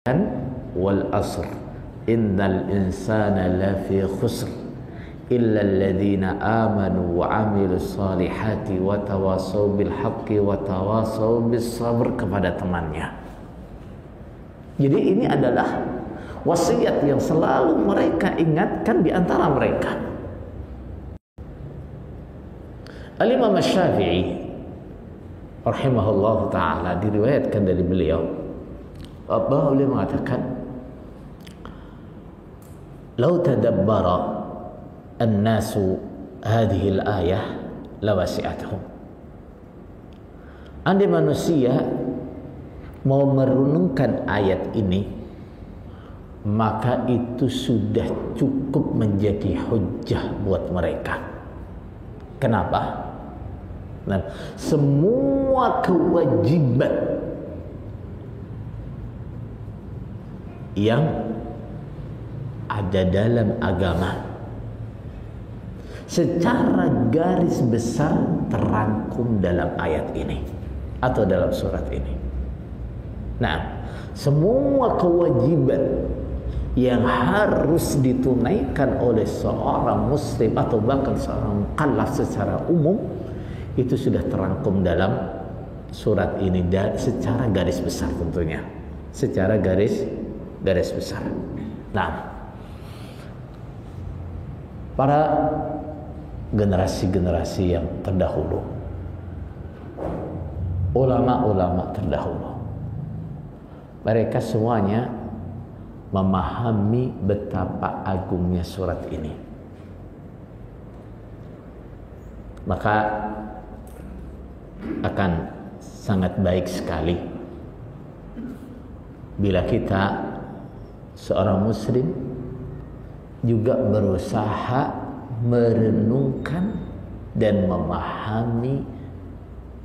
wal asr innal insana lafi khusr illa alladhina amanu wa amilus salihati wa tawasaw bil haqqi wa tawasaw bis sabr, kepada temannya. Jadi ini adalah wasiat yang selalu mereka ingatkan di antara mereka. Al-Imam Asy-Syafi'i rahimahullah ta'ala, diriwayatkan dari beliau bahwa beliau mengatakan, "Lau tadabbara an-nasu hadhihi al-ayah lawasi'atuhum." Andai manusia mau merenungkan ayat ini, maka itu sudah cukup menjadi hujjah buat mereka. Kenapa? Nah, semua kewajiban yang ada dalam agama secara garis besar terangkum dalam ayat ini atau dalam surat ini. Nah, semua kewajiban yang harus ditunaikan oleh seorang muslim atau bahkan seorang mukallaf secara umum itu sudah terangkum dalam surat ini dan secara garis besar, tentunya secara garis besar. Nah, para generasi-generasi yang terdahulu, ulama-ulama terdahulu, mereka semuanya memahami betapa agungnya surat ini. Maka akan sangat baik sekali bila kita seorang muslim juga berusaha merenungkan dan memahami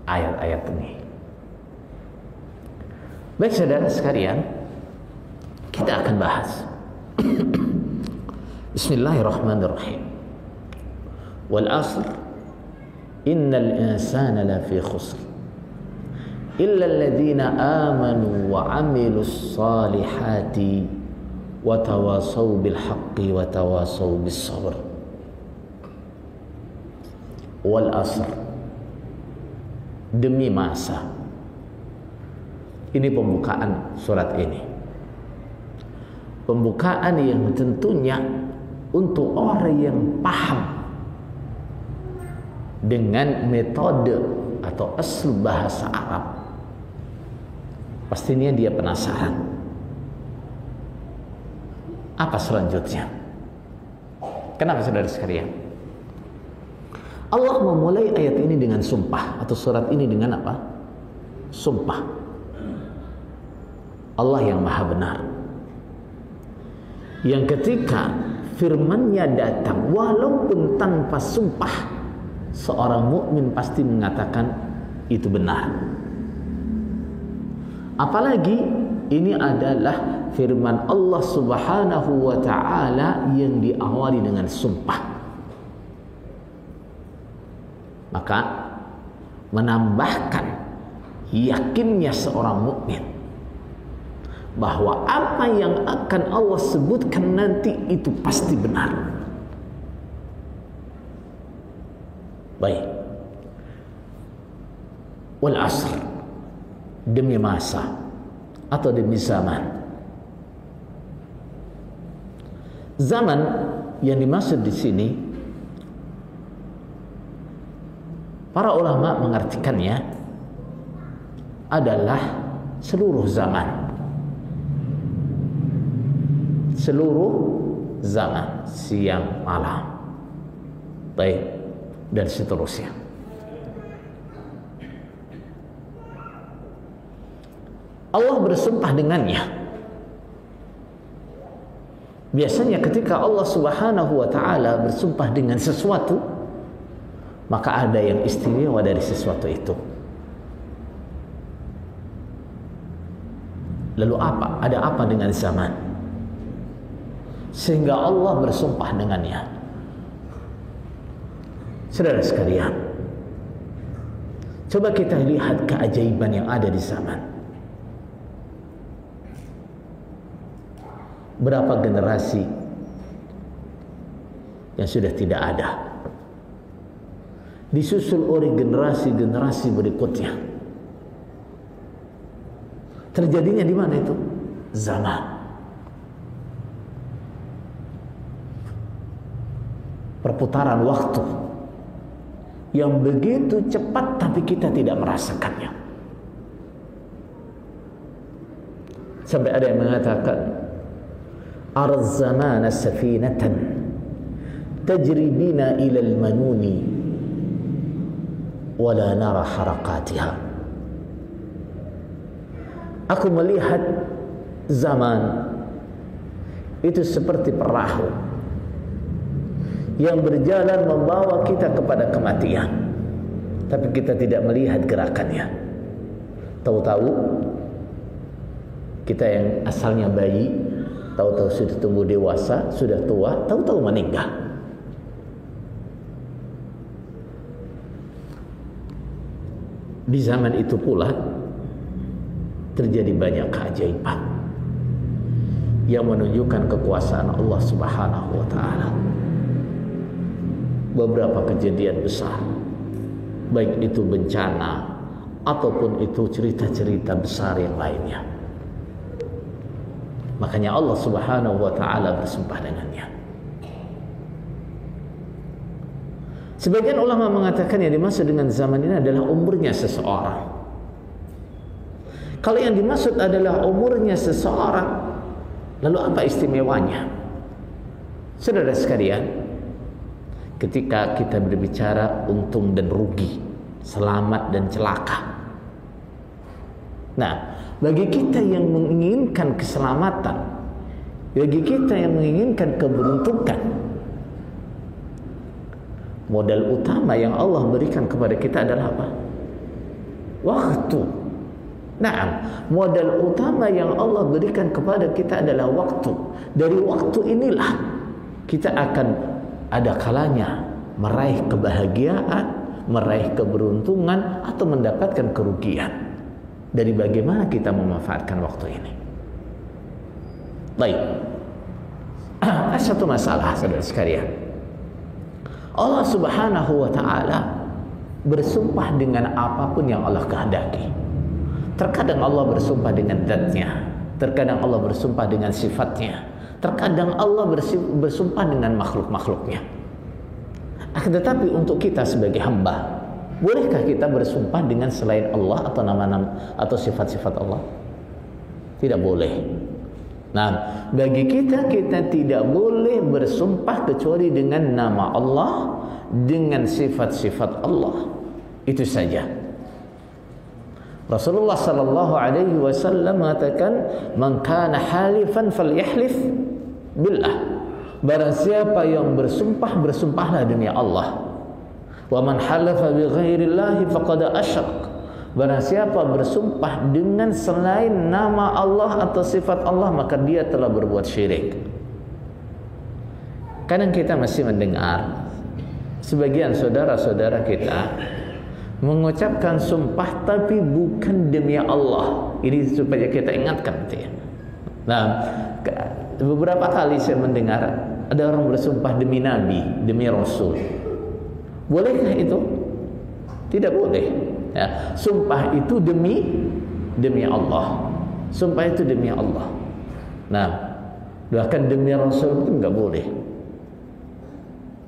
ayat-ayat ini. Baik saudara sekalian, kita akan bahas. Bismillahirrahmanirrahim. Wal asr innal insana lafi khusr illa alladhina amanu wa amilus salihati wa tawasaw bil haqqi wa tawasaw bis sabr. Wal asr, demi masa. Ini pembukaan surat ini, pembukaan yang tentunya untuk orang yang paham dengan metode atau asal bahasa Arab. Pastinya dia penasaran, apa selanjutnya? Kenapa saudara sekalian? Allah memulai ayat ini dengan sumpah, atau surat ini dengan apa? Sumpah. Allah yang maha benar, yang ketika firman-Nya datang walaupun tanpa sumpah, seorang mukmin pasti mengatakan itu benar. Apalagi ini adalah firman Allah Subhanahu wa ta'ala yang diawali dengan sumpah, maka menambahkan yakinnya seorang mukmin bahwa apa yang akan Allah sebutkan nanti itu pasti benar. Baik. Wal asr, demi masa atau demi zaman. Zaman yang dimaksud di sini, para ulama mengartikannya adalah seluruh zaman. Seluruh zaman, siang, malam, baik, dan seterusnya. Allah bersumpah dengannya. Biasanya ketika Allah Subhanahu wa ta'ala bersumpah dengan sesuatu, maka ada yang istimewa dari sesuatu itu. Lalu apa? Ada apa dengan zaman sehingga Allah bersumpah dengannya? Saudara sekalian, coba kita lihat keajaiban yang ada di zaman. Berapa generasi yang sudah tidak ada, disusul oleh generasi-generasi berikutnya. Terjadinya di mana itu? Zaman. Perputaran waktu yang begitu cepat tapi kita tidak merasakannya. Sampai ada yang mengatakan, "Araz zamana safinatan tajri bina ila al-manuni wa la nara harakatiha." Aku melihat zaman itu seperti perahu yang berjalan membawa kita kepada kematian, tapi kita tidak melihat gerakannya. Tahu-tahu kita yang asalnya bayi, tahu-tahu sudah tumbuh dewasa, sudah tua, tahu-tahu meninggal. Di zaman itu pula terjadi banyak keajaiban yang menunjukkan kekuasaan Allah Subhanahu wa taala. Beberapa kejadian besar, baik itu bencana ataupun itu cerita-cerita besar yang lainnya. Makanya Allah Subhanahu wa taala bersumpah dengannya. Sebagian ulama mengatakan yang dimaksud dengan zaman ini adalah umurnya seseorang. Kalau yang dimaksud adalah umurnya seseorang, lalu apa istimewanya? Saudara sekalian, ketika kita berbicara untung dan rugi, selamat dan celaka. Nah, bagi kita yang menginginkan keselamatan, bagi kita yang menginginkan keberuntungan, modal utama yang Allah berikan kepada kita adalah apa? Waktu. Nah, modal utama yang Allah berikan kepada kita adalah waktu. Dari waktu inilah kita akan ada kalanya meraih kebahagiaan, meraih keberuntungan, atau mendapatkan kerugian. Dari bagaimana kita memanfaatkan waktu ini. Baik, ada satu masalah saudara sekalian. Allah Subhanahu wa ta'ala bersumpah dengan apapun yang Allah kehendaki. Terkadang Allah bersumpah dengan zat-Nya, terkadang Allah bersumpah dengan sifatnya, terkadang Allah bersumpah dengan makhluk-makhluknya. Akan tetapi untuk kita sebagai hamba, bolehkah kita bersumpah dengan selain Allah atau nama-nama atau sifat-sifat Allah? Tidak boleh. Nah, bagi kita tidak boleh bersumpah kecuali dengan nama Allah, dengan sifat-sifat Allah. Itu saja. Rasulullah sallallahu alaihi wasallam mengatakan, "Man kana halifan falyahlif billah." Barang siapa yang bersumpah, bersumpahlah demi Allah. Wa man halafa bi ghairillahi faqad asyrak. Barang siapa bersumpah dengan selain nama Allah atau sifat Allah, maka dia telah berbuat syirik. Kadang kita masih mendengar sebagian saudara-saudara kita mengucapkan sumpah tapi bukan demi Allah. Ini supaya kita ingatkan. Nah, beberapa kali saya mendengar ada orang bersumpah demi Nabi, demi Rasul. Bolehkah itu? Tidak boleh. Ya, sumpah itu demi Allah. Sumpah itu demi Allah. Nah, bahkan demi Rasul pun nggak boleh.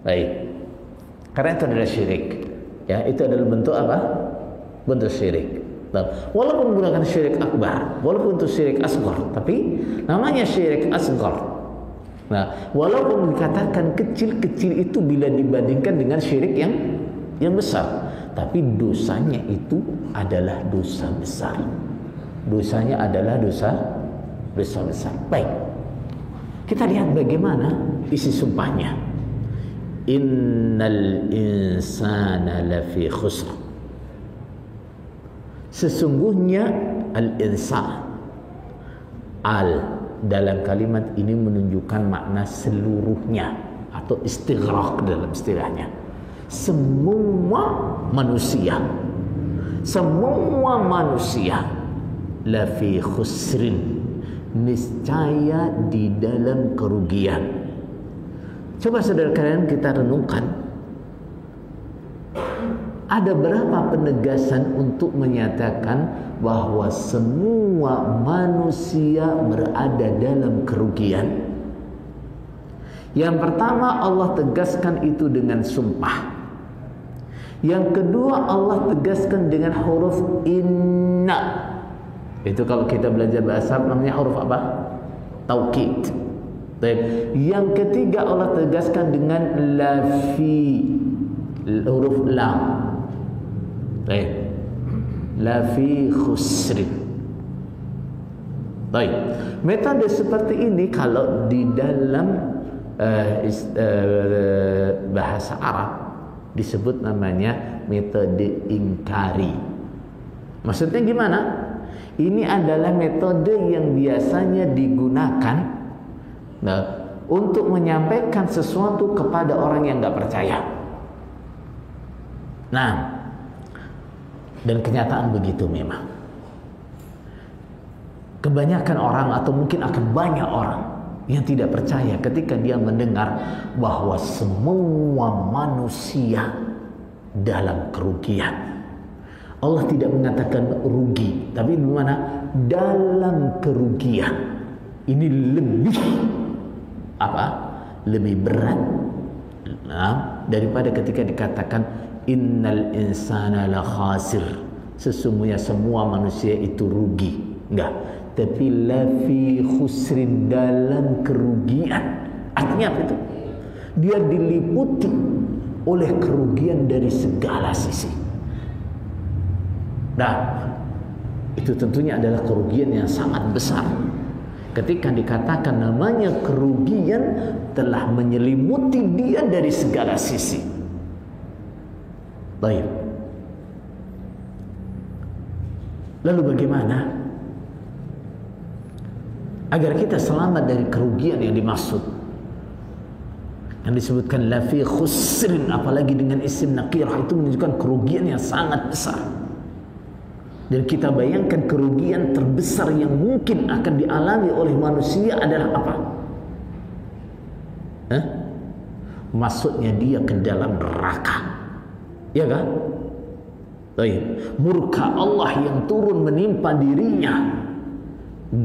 Baik. Karena itu adalah syirik. Ya, itu adalah bentuk apa? Bentuk syirik. Nah, walaupun bukan syirik akbar, walaupun itu syirik asghar, tapi namanya syirik asghar. Nah, walaupun dikatakan kecil-kecil itu bila dibandingkan dengan syirik yang besar, tapi dosanya itu adalah dosa besar. Dosanya adalah dosa besar. Baik, kita lihat bagaimana isi sumpahnya. Innal insana lafi khusr. Sesungguhnya al-insan, al dalam kalimat ini menunjukkan makna seluruhnya atau istighraq dalam istilahnya. Semua manusia lafi khusrin, niscaya di dalam kerugian. Coba saudara kalian kita renungkan, ada berapa penegasan untuk menyatakan bahwa semua manusia berada dalam kerugian? Yang pertama, Allah tegaskan itu dengan sumpah. Yang kedua, Allah tegaskan dengan huruf inna. Itu kalau kita belajar bahasa namanya huruf apa? Taukid. Yang ketiga, Allah tegaskan dengan lafi, huruf lam. Lafi khusrin. Baik, metode seperti ini kalau di dalam bahasa Arab disebut namanya metode ingkari. Maksudnya gimana? Ini adalah metode yang biasanya digunakan untuk menyampaikan sesuatu kepada orang yang nggak percaya. Nah, dan kenyataan begitu memang. Kebanyakan orang atau mungkin akan banyak orang yang tidak percaya ketika dia mendengar bahwa semua manusia dalam kerugian. Allah tidak mengatakan rugi, tapi bagaimana? Dalam kerugian. Ini lebih apa? Lebih berat daripada ketika dikatakan innal insana la khasir. Sesungguhnya semua manusia itu rugi. Enggak, tapi lafi khusrin, dalam kerugian. Artinya apa itu? Dia diliputi oleh kerugian dari segala sisi. Nah, itu tentunya adalah kerugian yang sangat besar. Ketika dikatakan namanya kerugian telah menyelimuti dia dari segala sisi. Baik. Lalu bagaimana agar kita selamat dari kerugian yang dimaksud, yang disebutkan lafi khusrin, apalagi dengan isim nakirah, itu menunjukkan kerugian yang sangat besar. Dan kita bayangkan kerugian terbesar yang mungkin akan dialami oleh manusia adalah apa? Masuknya dia ke dalam neraka, ya kan? Baik. Murka Allah yang turun menimpa dirinya,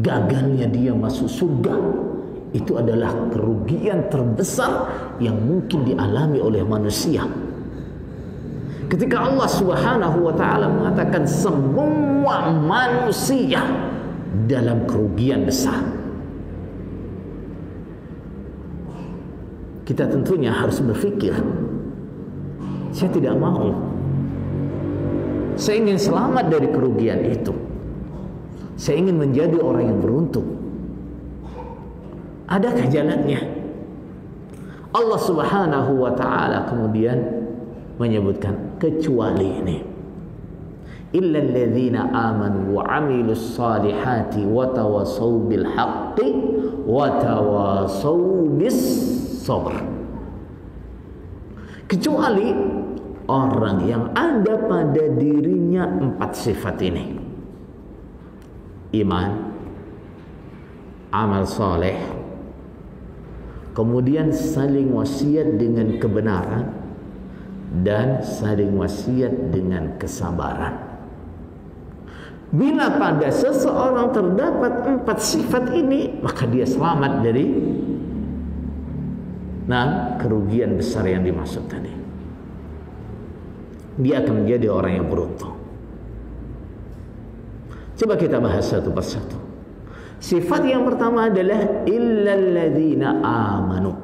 gagalnya dia masuk surga, itu adalah kerugian terbesar yang mungkin dialami oleh manusia. Ketika Allah Subhanahu wa ta'ala mengatakan semua manusia dalam kerugian besar, kita tentunya harus berpikir, saya tidak mau, saya ingin selamat dari kerugian itu, saya ingin menjadi orang yang beruntung. Adakah jalannya? Allah Subhanahu wa ta'ala kemudian menyebutkan kecuali ini, illal ladzina amanu wa 'amilus salihati wa tawassaw bil haqqi wa tawassaw bis sabr. Kecuali orang yang ada pada dirinya 4 sifat ini: iman, amal soleh, kemudian saling wasiat dengan kebenaran, dan saling wasiat dengan kesabaran. Bila pada seseorang terdapat 4 sifat ini, maka dia selamat dari kerugian besar yang dimaksud tadi. Dia akan menjadi orang yang beruntung. Coba kita bahas satu persatu. Sifat yang pertama adalah illal ladzina amanu,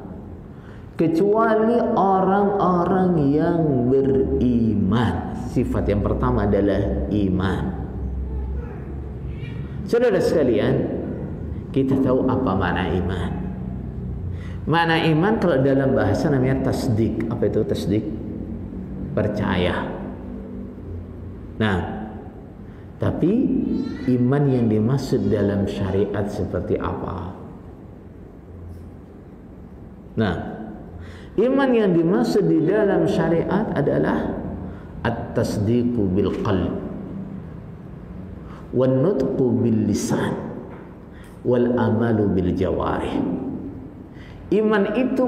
kecuali orang-orang yang beriman. Sifat yang pertama adalah iman. Saudara sekalian, kita tahu apa makna iman. Makna iman kalau dalam bahasa namanya tasdik. Apa itu tasdik? Percaya. Nah, tapi iman yang dimaksud dalam syariat seperti apa? Nah, iman yang dimaksud di dalam syariat adalah at-tasdiqu bil qalb wan nutqu bil lisan wal amalu bil jawarih. Iman itu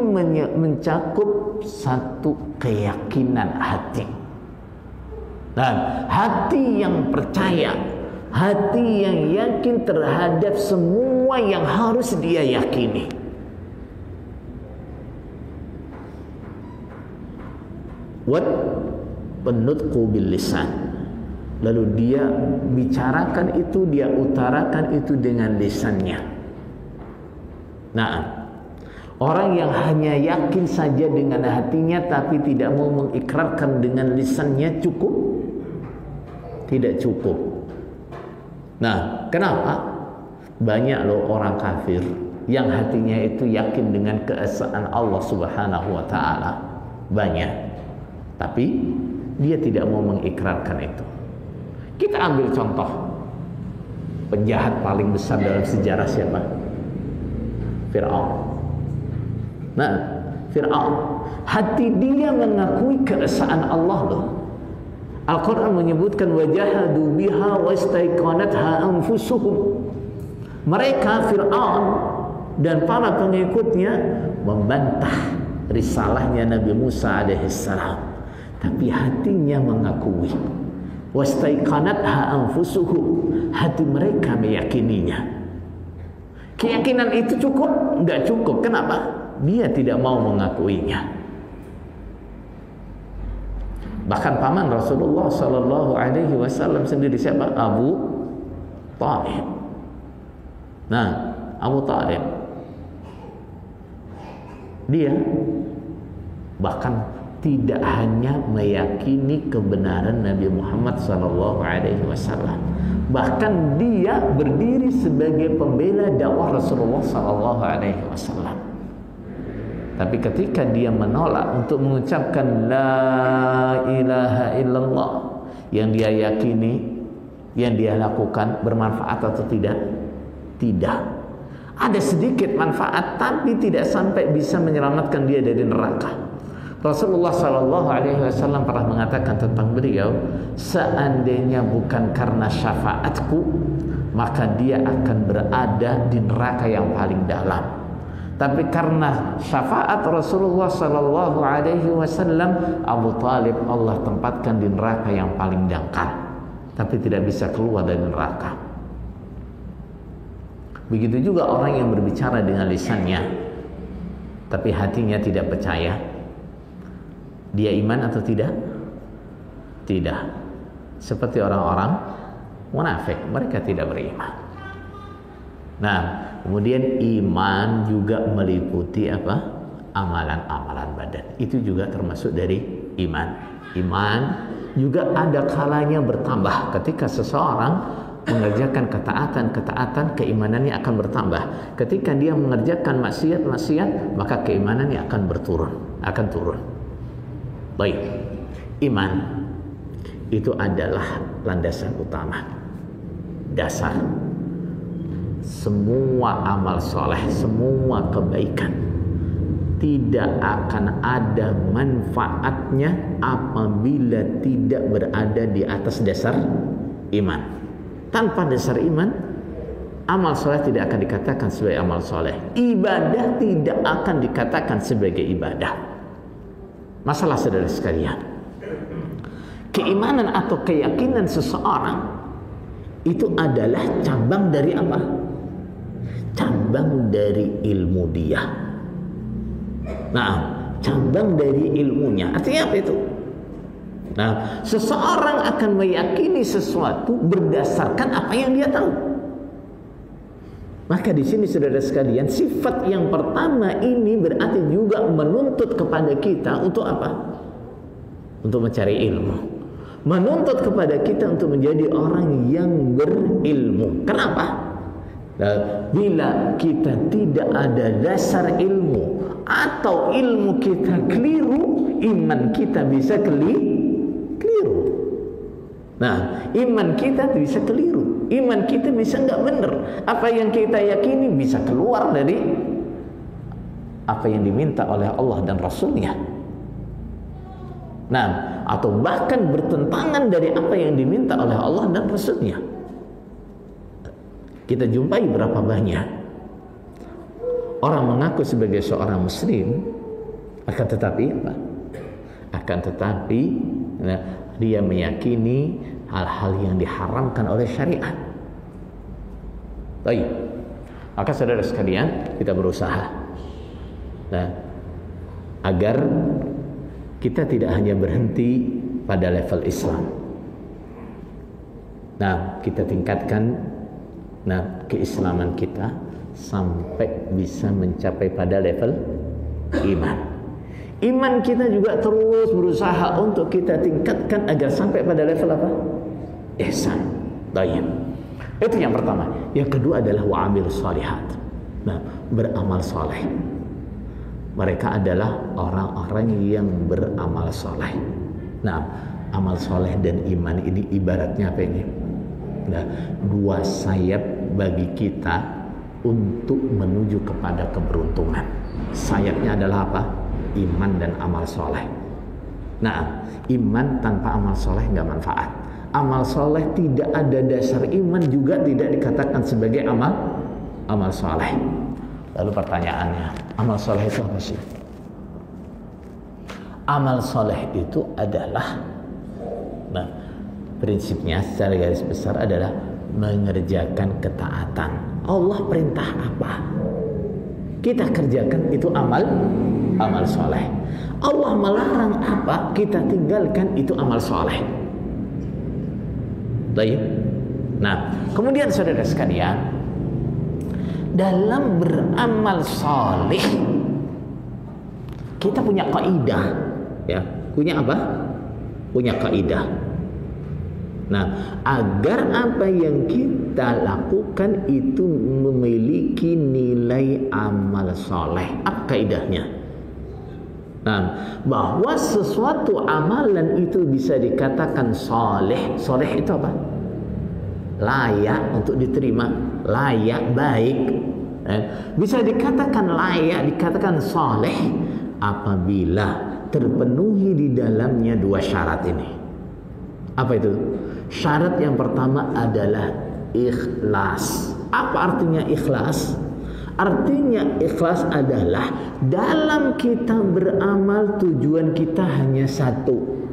mencakup satu keyakinan hati. Dan hati yang percaya, hati yang yakin terhadap semua yang harus dia yakini. Wat penutqu bil lisan. Lalu dia bicarakan itu, dia utarakan itu dengan lisannya. Nah, orang yang hanya yakin saja dengan hatinya tapi tidak mau mengikrarkan dengan lisannya cukup? Tidak cukup. Nah, kenapa? Banyak loh orang kafir yang hatinya itu yakin dengan keesaan Allah Subhanahu wa taala. Banyak. Tapi dia tidak mau mengikrarkan itu. Kita ambil contoh penjahat paling besar dalam sejarah siapa? Fir'aun. Nah, Fir'aun, hati dia mengakui keesaan Allah loh. Al-Quran menyebutkan wajahadu biha wastaiqanatha anfusuhum. Mereka Fir'aun dan para pengikutnya membantah risalahnya Nabi Musa alaihissalam, tapi hatinya mengakui. Wastaiqanatha anfusuhum, hati mereka meyakininya. Keyakinan itu cukup? Enggak cukup. Kenapa? Dia tidak mau mengakuinya. Bahkan paman Rasulullah Sallallahu Alaihi Wasallam sendiri siapa? Abu Talib. Nah, Abu Talib, dia bahkan tidak hanya meyakini kebenaran Nabi Muhammad Sallallahu Alaihi Wasallam, bahkan dia berdiri sebagai pembela dakwah Rasulullah Sallallahu Alaihi Wasallam. Tapi ketika dia menolak untuk mengucapkan la ilaha illallah, yang dia yakini, yang dia lakukan bermanfaat atau tidak? Tidak. Ada sedikit manfaat, tapi tidak sampai bisa menyelamatkan dia dari neraka. Rasulullah Sallallahu Alaihi Wasallam pernah mengatakan tentang beliau, seandainya bukan karena syafaatku, maka dia akan berada di neraka yang paling dalam. Tapi karena syafaat Rasulullah Sallallahu Alaihi Wasallam, Abu Talib Allah tempatkan di neraka yang paling dangkal, tapi tidak bisa keluar dari neraka. Begitu juga orang yang berbicara dengan lisannya, tapi hatinya tidak percaya. Dia iman atau tidak? Tidak. Seperti orang-orang munafik, mereka tidak beriman. Nah, kemudian iman juga meliputi apa? Amalan-amalan badan. Itu juga termasuk dari iman. Iman juga ada kalanya bertambah. Ketika seseorang mengerjakan ketaatan, keimanannya akan bertambah. Ketika dia mengerjakan maksiat, maka keimanannya akan turun. Baik, iman itu adalah landasan utama, dasar semua amal soleh, semua kebaikan. Tidak akan ada manfaatnya apabila tidak berada di atas dasar iman. Tanpa dasar iman, amal soleh tidak akan dikatakan sebagai amal soleh. Ibadah tidak akan dikatakan sebagai ibadah. Masalah saudara sekalian, keimanan atau keyakinan seseorang itu adalah cabang dari apa? Cabang dari ilmu dia. Nah, cabang dari ilmunya. Artinya apa itu? Nah, seseorang akan meyakini sesuatu berdasarkan apa yang dia tahu. Maka di sini saudara sekalian, sifat yang pertama ini berarti juga menuntut kepada kita untuk apa? Untuk mencari ilmu. Menuntut kepada kita untuk menjadi orang yang berilmu. Kenapa? Nah, bila kita tidak ada dasar ilmu atau ilmu kita keliru, iman kita bisa keliru. Nah, iman kita bisa keliru, iman kita bisa nggak benar. Apa yang kita yakini bisa keluar dari apa yang diminta oleh Allah dan Rasulnya. Nah, atau bahkan bertentangan dari apa yang diminta oleh Allah dan Rasulnya. Kita jumpai berapa banyak orang mengaku sebagai seorang muslim, akan tetapi apa? Akan tetapi dia meyakini hal-hal yang diharamkan oleh syariat. Baik. Maka saudara sekalian, kita berusaha agar kita tidak hanya berhenti pada level Islam. Kita tingkatkan keislaman kita sampai bisa mencapai pada level iman. Iman kita juga terus berusaha untuk kita tingkatkan agar sampai pada level apa? Ihsan. Baik. Itu yang pertama. Yang kedua adalah wa'amil shalihat. Beramal saleh. Mereka adalah orang-orang yang beramal saleh. Amal saleh dan iman ini ibaratnya apa ini? Dua sayap bagi kita untuk menuju kepada keberuntungan. Sayapnya adalah apa? Iman dan amal soleh. Iman tanpa amal soleh nggak manfaat. Amal soleh tidak ada dasar iman juga tidak dikatakan sebagai amal soleh. Lalu pertanyaannya, amal soleh itu apa sih? Amal soleh itu adalah, prinsipnya secara garis besar adalah mengerjakan ketaatan. Allah perintah apa? Kita kerjakan itu amal soleh. Allah melarang apa? Kita tinggalkan itu amal soleh. Baik. Kemudian saudara sekalian, dalam beramal soleh kita punya kaidah, ya. Punya apa? Punya kaidah. Agar apa yang kita lakukan itu memiliki nilai amal soleh. Apa kaidahnya? Bahwa sesuatu amalan itu bisa dikatakan soleh. Soleh itu apa? Layak untuk diterima, layak, baik. Bisa dikatakan layak, dikatakan soleh apabila terpenuhi di dalamnya dua syarat ini. Apa itu? Syarat yang pertama adalah ikhlas. Apa artinya ikhlas? Artinya ikhlas adalah dalam kita beramal tujuan kita hanya satu.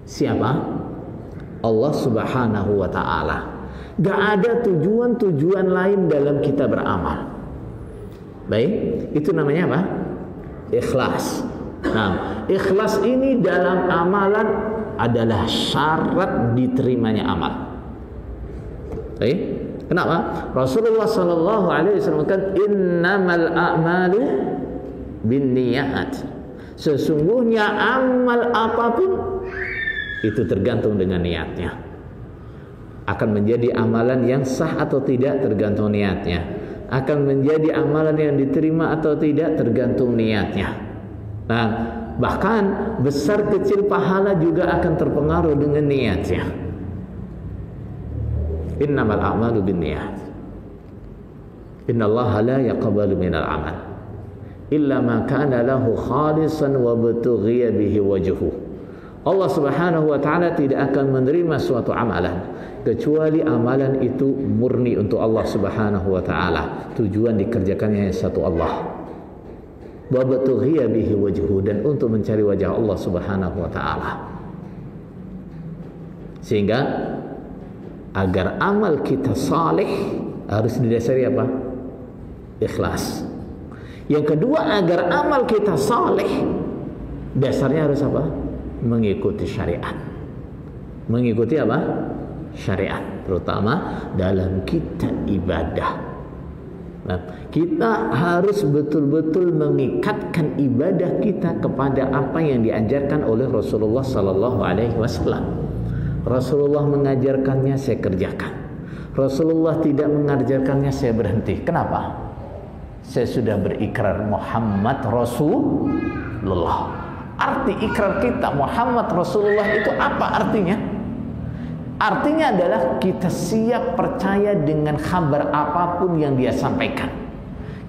Siapa? Allah Subhanahu wa ta'ala. Gak ada tujuan-tujuan lain dalam kita beramal. Baik, itu namanya apa? Ikhlas. Ikhlas ini dalam amalan adalah syarat diterimanya amal. Baik. Kenapa? Rasulullah sallallahu alaihi wasallam kan innamal a'malu binniyat. Sesungguhnya amal apapun itu tergantung dengan niatnya. Akan menjadi amalan yang sah atau tidak tergantung niatnya. Akan menjadi amalan yang diterima atau tidak tergantung niatnya. Bahkan besar kecil pahala juga akan terpengaruh dengan niatnya. Innamal a'malu binniyat. Innallaha la yaqbalu minal amal illa ma kana lahu khalisan wa butughiya bihi wajhuhu. Allah Subhanahu wa ta'ala tidak akan menerima suatu amalan kecuali amalan itu murni untuk Allah Subhanahu wa ta'ala. Tujuan dikerjakannya yang satu Allah. Wa butughiya bihi wajhuhu, dan untuk mencari wajah Allah Subhanahu wa ta'ala. Sehingga agar amal kita saleh harus didasari apa? Ikhlas. Yang kedua, agar amal kita saleh dasarnya harus apa? Mengikuti syariat. Mengikuti apa? Syariat, terutama dalam kita ibadah. Kita harus betul-betul mengikatkan ibadah kita kepada apa yang diajarkan oleh Rasulullah sallallahu alaihi wasallam. Rasulullah mengajarkannya, saya kerjakan. Rasulullah tidak mengajarkannya, saya berhenti. Kenapa? Saya sudah berikrar Muhammad Rasulullah. Arti ikrar kita Muhammad Rasulullah itu apa artinya? Artinya adalah kita siap percaya dengan kabar apapun yang dia sampaikan.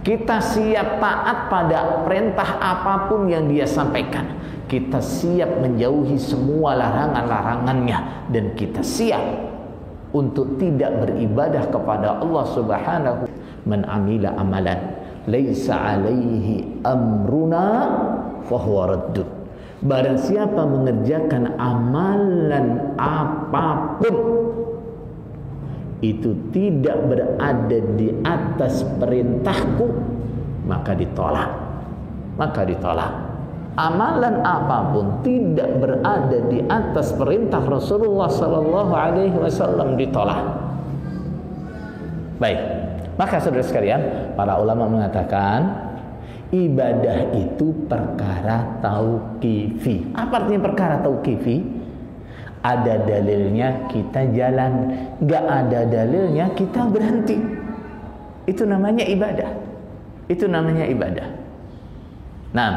Kita siap taat pada perintah apapun yang dia sampaikan. Kita siap menjauhi semua larangan-larangannya. Dan kita siap untuk tidak beribadah kepada Allah Subhanahu. Man amila amalan laisa alaihi amruna fahuwa raddun. Barang siapa mengerjakan amalan apapun itu tidak berada di atas perintahku, maka ditolak. Maka ditolak. Amalan apapun tidak berada di atas perintah Rasulullah sallallahu alaihi wasallam ditolak. Baik. Maka saudara sekalian, para ulama mengatakan ibadah itu perkara tauqifi. Apa artinya perkara tauqifi? Ada dalilnya kita jalan, nggak ada dalilnya kita berhenti. Itu namanya ibadah. Itu namanya ibadah. Nah,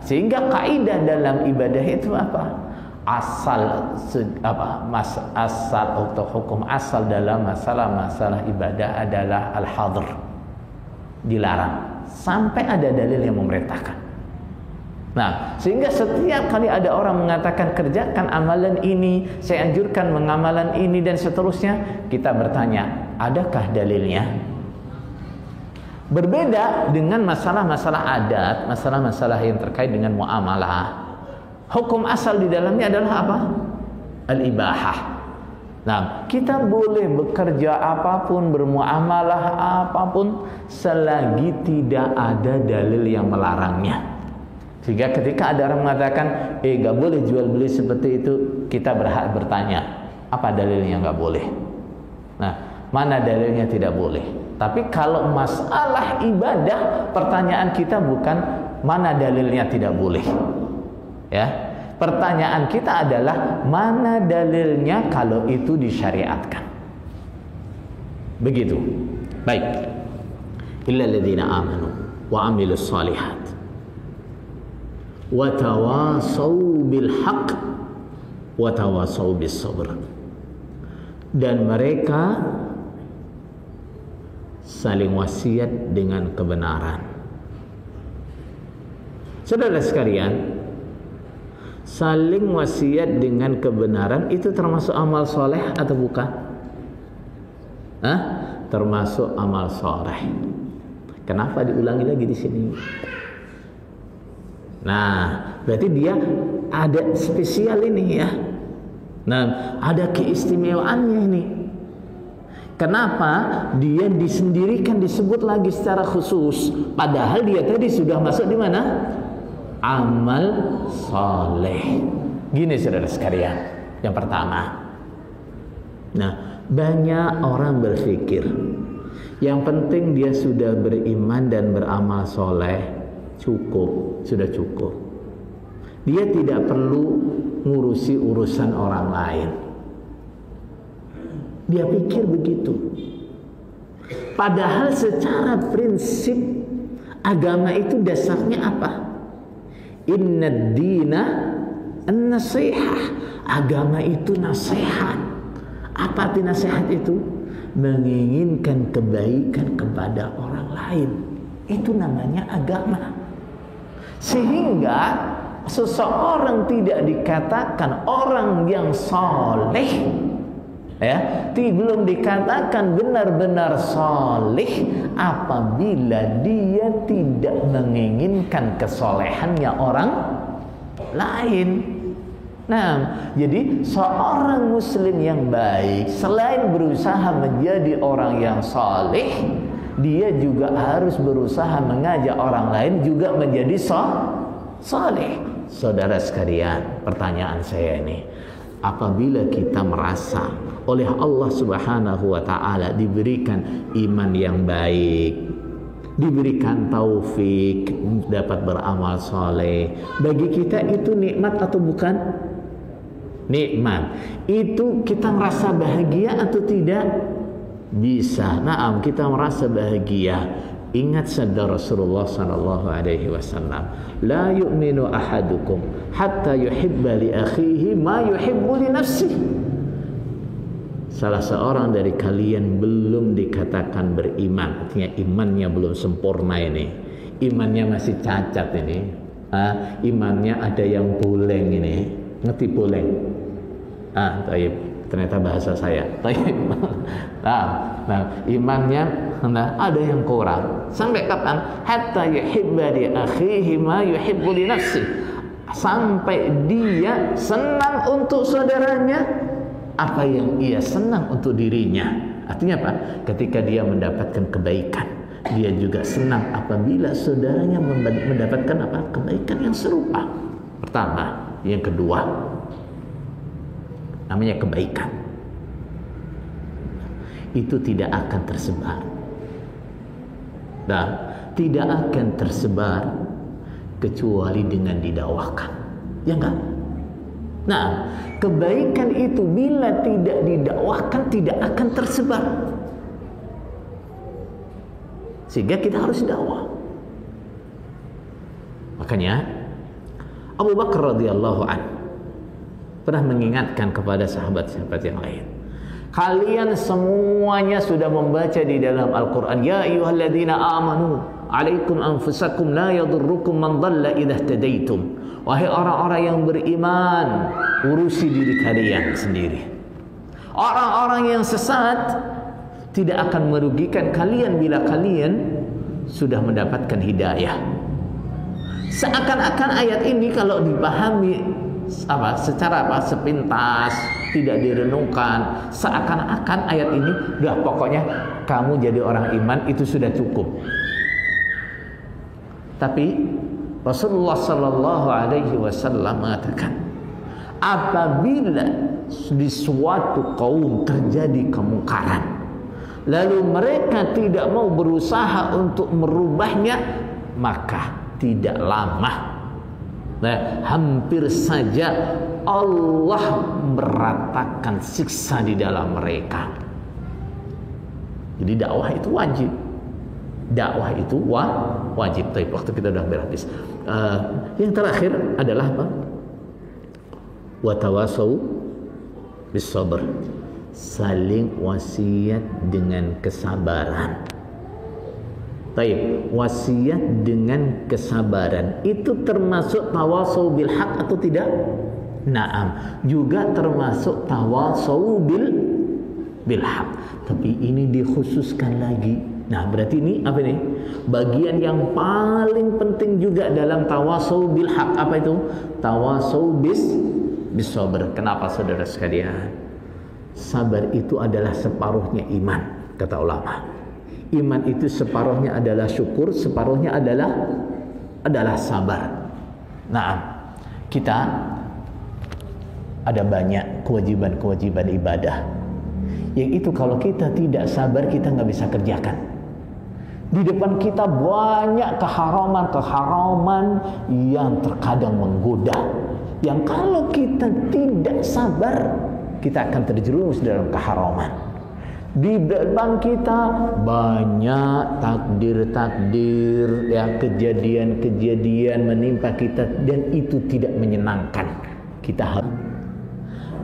sehingga kaidah dalam ibadah itu apa? Asal atau hukum asal dalam masalah ibadah adalah al-hadr, dilarang sampai ada dalil yang memerintahkan. Nah, sehingga setiap kali ada orang mengatakan kerjakan amalan ini, saya anjurkan mengamalan ini dan seterusnya, kita bertanya, adakah dalilnya? Berbeda dengan masalah-masalah adat, masalah-masalah yang terkait dengan muamalah. Hukum asal di dalamnya adalah apa? Al-ibahah. Nah, kita boleh bekerja apapun, bermuamalah apapun selagi tidak ada dalil yang melarangnya. Sehingga ketika ada orang mengatakan, gak boleh jual beli seperti itu, kita berhak bertanya, apa dalilnya gak boleh? Nah, mana dalilnya tidak boleh? Tapi kalau masalah ibadah, pertanyaan kita bukan mana dalilnya tidak boleh. Ya, pertanyaan kita adalah mana dalilnya kalau itu disyariatkan. Begitu. Baik. Illal ladzina amanu wa amilus shalihat wa tawasau bil haqq wa tawasau bis sabr. Dan mereka saling wasiat dengan kebenaran. Saudara sekalian, saling wasiat dengan kebenaran itu termasuk amal soleh atau bukan? Termasuk amal soleh. Kenapa diulangi lagi di sini? Nah, berarti dia ada spesial ini ya. Nah, ada keistimewaannya ini. Kenapa dia disendirikan, disebut lagi secara khusus? Padahal dia tadi sudah masuk di mana? Amal soleh. Gini saudara sekalian, yang pertama, nah banyak orang berpikir yang penting dia sudah beriman dan beramal soleh, cukup, sudah cukup. Dia tidak perlu ngurusi urusan orang lain. Dia pikir begitu. Padahal secara prinsip agama itu dasarnya apa? Innad dina an-nasihah. Agama itu nasihat. Apa arti nasihat itu? Menginginkan kebaikan kepada orang lain. Itu namanya agama. Sehingga seseorang tidak dikatakan orang yang soleh, ya, belum dikatakan benar-benar soleh apabila dia tidak menginginkan kesolehannya orang lain. Nah, jadi seorang muslim yang baik selain berusaha menjadi orang yang soleh, dia juga harus berusaha mengajak orang lain juga menjadi soleh. Saudara sekalian, pertanyaan saya ini, apabila kita merasa oleh Allah Subhanahu wa ta'ala diberikan iman yang baik, diberikan taufik dapat beramal soleh, bagi kita itu nikmat atau bukan? Nikmat. Itu kita merasa bahagia atau tidak? Bisa. Naam, kita merasa bahagia. Ingat sabda Rasulullah sallallahu alaihi wasallam, la yu'minu ahadukum hatta yuhibba li akhihi ma yuhibbu li nafsihi. Salah seorang dari kalian belum dikatakan beriman, artinya imannya belum sempurna ini. Imannya masih cacat ini. Imannya ada yang boleng ini. Ngerti boleng? Taib. ternyata bahasa saya. Nah, imannya ada yang kurang. Sampai kapan? Hatta yuhibba li akhihi ma yuhibbu li nafsi. Sampai dia senang untuk saudaranya apa yang ia senang untuk dirinya. Artinya apa? Ketika dia mendapatkan kebaikan, dia juga senang apabila saudaranya mendapatkan apa? Kebaikan yang serupa. Pertama, yang kedua, namanya kebaikan. Itu tidak akan tersebar. Dan tidak akan tersebar kecuali dengan didakwakan. Ya enggak? Nah, kebaikan itu bila tidak didakwakan tidak akan tersebar. Sehingga kita harus dakwah. Makanya Abu Bakar radhiyallahu anhu pernah mengingatkan kepada sahabat-sahabat yang lain. Kalian semuanya sudah membaca di dalam Al-Quran, ya ayyuhalladzina amanu alaikum anfusakum la yadurrukum man dhalla idza ihtadaitum. Wahai orang-orang yang beriman, urusi diri kalian sendiri. Orang-orang yang sesat tidak akan merugikan kalian bila kalian sudah mendapatkan hidayah. Seakan-akan ayat ini kalau dipahami secara sepintas, tidak direnungkan, seakan-akan ayat ini udah pokoknya kamu jadi orang iman itu sudah cukup. Tapi Rasulullah sallallahu alaihi wasallam mengatakan, apabila di suatu kaum terjadi kemungkaran, lalu mereka tidak mau berusaha untuk merubahnya, maka tidak lama, hampir saja Allah meratakan siksa di dalam mereka. Jadi dakwah itu wajib. Dakwah itu wajib. Tapi waktu kita sudah habis. Yang terakhir adalah apa? Watawasau bis sabr. Saling wasiat dengan kesabaran. Baik, wasiat dengan kesabaran itu termasuk tawasau bil haq atau tidak? Naam, juga termasuk tawasau bil haq. Tapi ini dikhususkan lagi. Nah, berarti ini apa nih? Bagian yang paling penting juga dalam tawasau bil haq. Apa itu? Tawasau bis sabr. Kenapa saudara sekalian? Sabar itu adalah separuhnya iman, kata ulama. Iman itu separuhnya adalah syukur, separuhnya adalah sabar. Nah, kita ada banyak kewajiban-kewajiban ibadah yang itu kalau kita tidak sabar kita nggak bisa kerjakan. Di depan kita banyak keharaman-keharaman yang terkadang menggoda, yang kalau kita tidak sabar kita akan terjerumus dalam keharaman. Di depan kita banyak takdir-takdir, ya, kejadian-kejadian menimpa kita dan itu tidak menyenangkan. Kita harus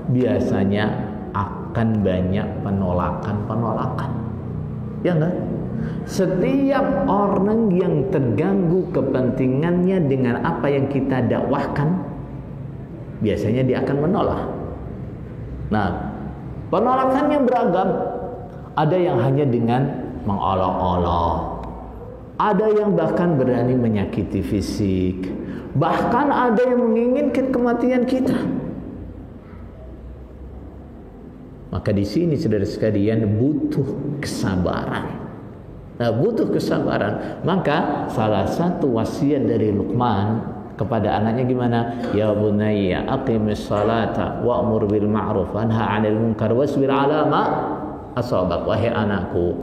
biasanya akan banyak penolakan-penolakan. Ya enggak? Setiap orang yang terganggu kepentingannya dengan apa yang kita dakwahkan, biasanya dia akan menolak. Nah, penolakannya beragam. Ada yang hanya dengan mengolok-olok, ada yang bahkan berani menyakiti fisik, bahkan ada yang menginginkan kematian kita. Maka di sini saudara sekalian butuh kesabaran. Nah, butuh kesabaran. Maka salah satu wasiat dari Luqman kepada anaknya gimana? Ya bunayya aqimis salata wa'mur bil ma'ruf wanha 'anil munkar wasbir 'ala ma asabak. Wahai anakku,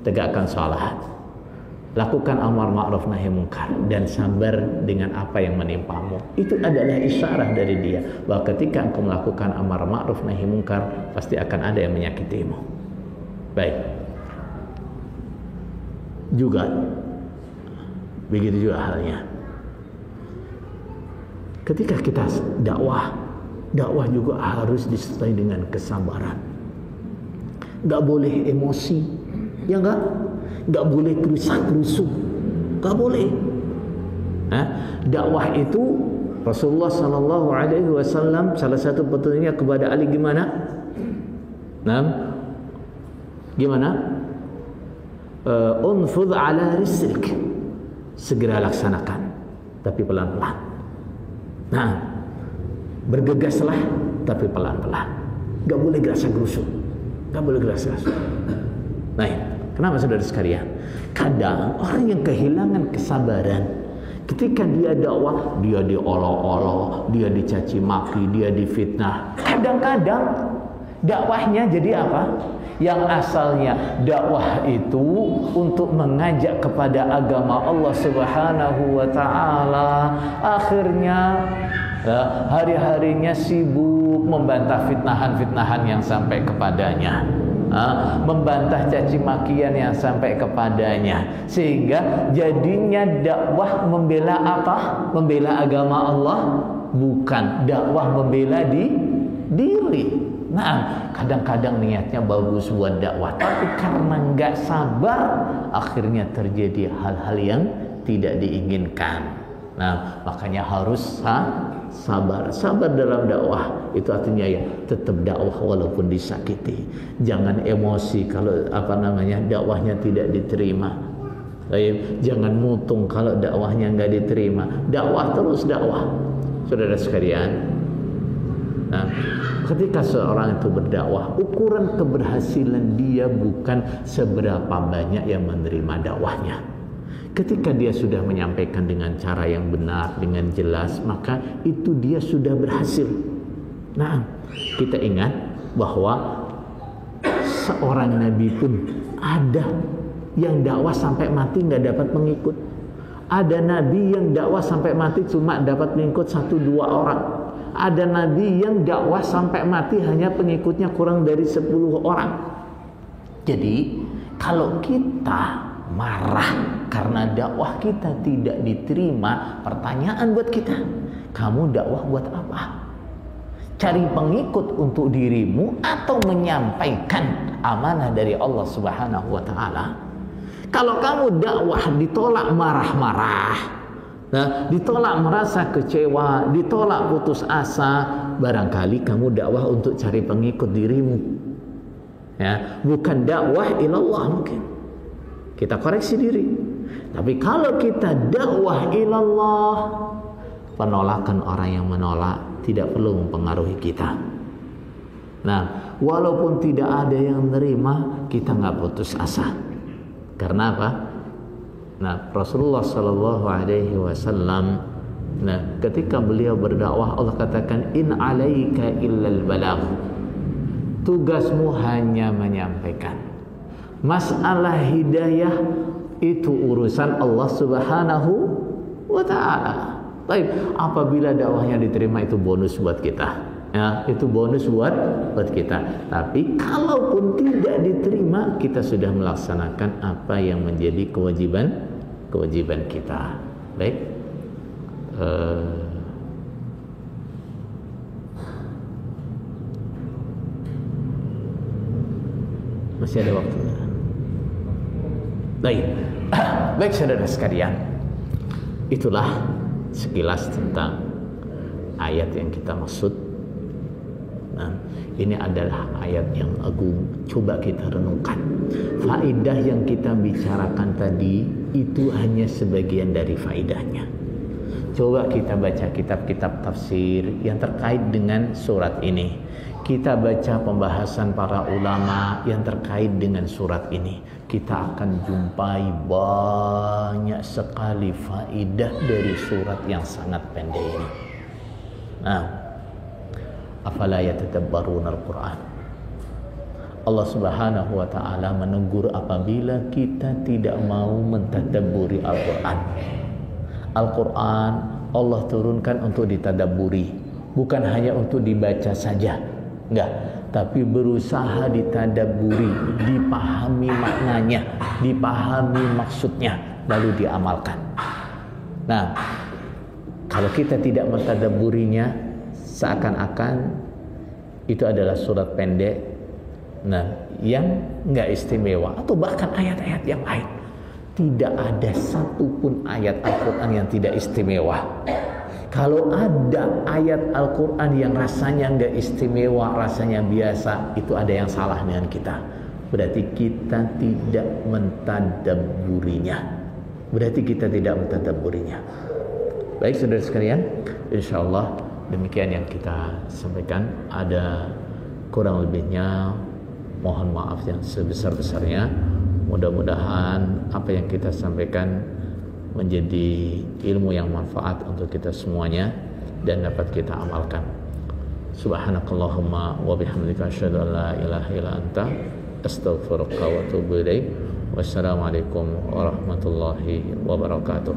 tegakkan salat, lakukan amar ma'ruf nahi munkar, dan sabar dengan apa yang menimpamu. Itu adalah isyarat dari dia bahwa ketika engkau melakukan amar ma'ruf nahi munkar, pasti akan ada yang menyakitimu. Baik. Juga begitu juga halnya ketika kita dakwah juga harus disertai dengan kesabaran. Gak boleh emosi, ya enggak? Gak boleh kerusak-kerusuk, gak boleh. Dakwah itu Rasulullah sallallahu alaihi wasallam salah satu petunjuknya kepada Ali gimana? Nah, gimana? Unfudh ala rislik, segera laksanakan, tapi pelan-pelan. Nah, bergegaslah, tapi pelan-pelan. Gak boleh gerasa-gerusu, gak boleh gerasa-gerusu. Nah, kenapa saudara sekalian? Kadang orang yang kehilangan kesabaran, ketika dia dakwah, dia diolok-olok, dia dicaci maki, dia difitnah. Kadang-kadang dakwahnya jadi apa? Yang asalnya dakwah itu untuk mengajak kepada agama Allah Subhanahu wa taala, akhirnya hari-harinya sibuk membantah fitnahan-fitnahan yang sampai kepadanya, membantah caci makian yang sampai kepadanya, sehingga jadinya dakwah membela apa? Membela agama Allah, bukan dakwah membela diri. Nah, kadang-kadang niatnya bagus buat dakwah, tapi karena nggak sabar, akhirnya terjadi hal-hal yang tidak diinginkan. Nah, makanya harus sabar. Sabar dalam dakwah itu artinya ya tetap dakwah walaupun disakiti. Jangan emosi kalau dakwahnya tidak diterima. Jangan mutung kalau dakwahnya nggak diterima. Dakwah terus dakwah, saudara sekalian. Nah, ketika seorang itu berdakwah, ukuran keberhasilan dia bukan seberapa banyak yang menerima dakwahnya. Ketika dia sudah menyampaikan dengan cara yang benar, dengan jelas, maka itu dia sudah berhasil. Nah, kita ingat bahwa seorang nabi pun ada yang dakwah sampai mati nggak dapat pengikut. Ada nabi yang dakwah sampai mati cuma dapat pengikut 1-2 orang. Ada nabi yang dakwah sampai mati hanya pengikutnya kurang dari 10 orang. Jadi kalau kita marah karena dakwah kita tidak diterima, pertanyaan buat kita, kamu dakwah buat apa? Cari pengikut untuk dirimu atau menyampaikan amanah dari Allah Subhanahu wa taala? Kalau kamu dakwah ditolak marah-marah, nah, ditolak merasa kecewa, ditolak putus asa, barangkali kamu dakwah untuk cari pengikut dirimu, ya, bukan dakwah ilallah. Mungkin kita koreksi diri. Tapi kalau kita dakwah ilallah, penolakan orang yang menolak tidak perlu mempengaruhi kita. Nah, walaupun tidak ada yang menerima, kita nggak putus asa. Karena apa? Nah, Rasulullah Sallallahu Alaihi Wasallam, nah, ketika beliau berdakwah, Allah katakan, In alaika illal balagh, tugasmu hanya menyampaikan. Masalah hidayah itu urusan Allah Subhanahu wa taala. Baik, apabila dakwahnya diterima itu bonus buat kita. Ya, itu bonus buat kita. Tapi kalaupun tidak diterima, kita sudah melaksanakan apa yang menjadi kewajiban kita. Baik. Masih ada waktu. Baik. Baik saudara sekalian. Itulah sekilas tentang ayat yang kita maksud. Nah, ini adalah ayat yang agung. Coba kita renungkan. Faidah yang kita bicarakan tadi itu hanya sebagian dari faidahnya. Coba kita baca kitab-kitab tafsir yang terkait dengan surat ini. Kita baca pembahasan para ulama yang terkait dengan surat ini. Kita akan jumpai banyak sekali faidah dari surat yang sangat pendek ini. Nah, afala yatadabbaruna al-Quran. Allah Subhanahu wa taala menegur apabila kita tidak mau mentadabburi Al-Quran. Al-Quran Allah turunkan untuk ditadabburi, bukan hanya untuk dibaca saja. Enggak, tapi berusaha ditadabburi, dipahami maknanya, dipahami maksudnya, lalu diamalkan. Nah, kalau kita tidak mentadabburinya, seakan-akan itu adalah surat pendek, nah, yang enggak istimewa, atau bahkan ayat-ayat yang lain. Tidak ada satupun ayat Al-Quran yang tidak istimewa. Kalau ada ayat Al-Quran yang rasanya nggak istimewa, rasanya biasa, itu ada yang salah dengan kita. Berarti kita tidak mentadabburinya. Baik saudara sekalian, insya Allah demikian yang kita sampaikan. Ada kurang lebihnya, mohon maaf yang sebesar-besarnya. Mudah-mudahan apa yang kita sampaikan menjadi ilmu yang manfaat untuk kita semuanya dan dapat kita amalkan. Subhanakallahumma wa bihamdika asyhadu an la ilaha illa anta astaghfiruka wa atubu ilaik. Wassalamualaikum warahmatullahi wabarakatuh.